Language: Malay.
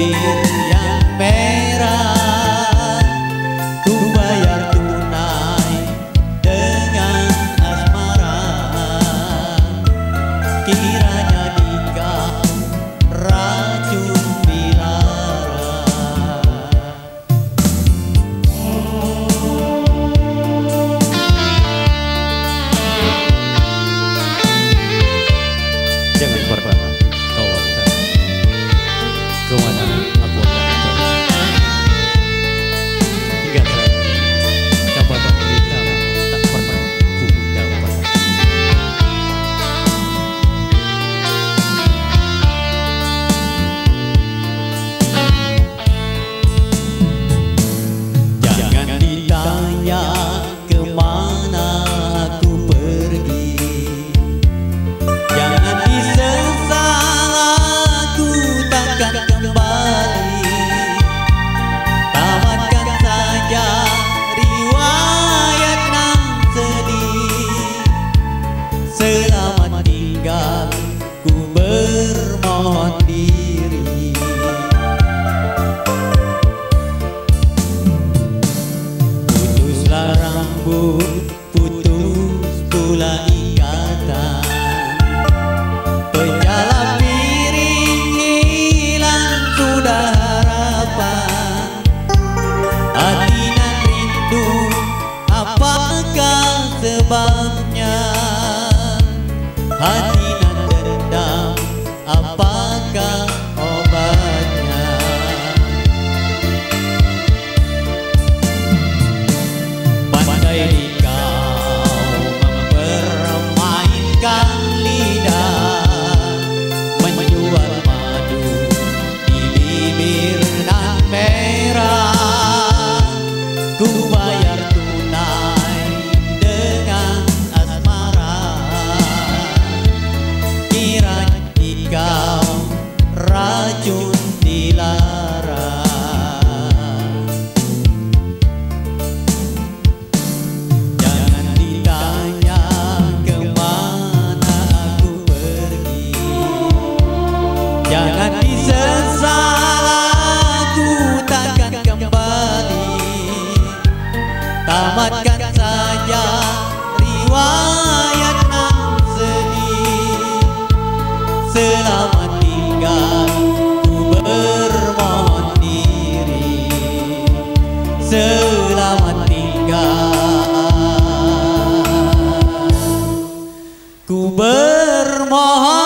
bibir yang merah, ku bayar tunai dengan asmara. Kiranya di kau racun dilarang. Jangan pernah kau antar kemana aku akan antar. Hingga saat kabar berita tak pernah ku dapat. Jangan ditanya kemana aku pergi, jangan disesal aku takkan kembali. Tamatkan saja riwayat nan sedih. Selamat tinggal, ku bermohon diri. Putuslah rambut, putus pula ikatan. Penjala piring hilang sudah harapan. Hati nan rindu, apakah sebabnya? Hati nan dendam, apakah obatnya? Pandai kau mempermainkan lidah, menjual madu di bibir nan merah. Ku bayar tunai dengan asmara. Kiranya kau racun dilarang. Jangan ditanya kemana aku pergi, jangan disesal aku takkan kembali. Tamatkan saja riwayat nan sedih. Selamat tinggal, ku bermohon diri. Selamat tinggal, ku bermohon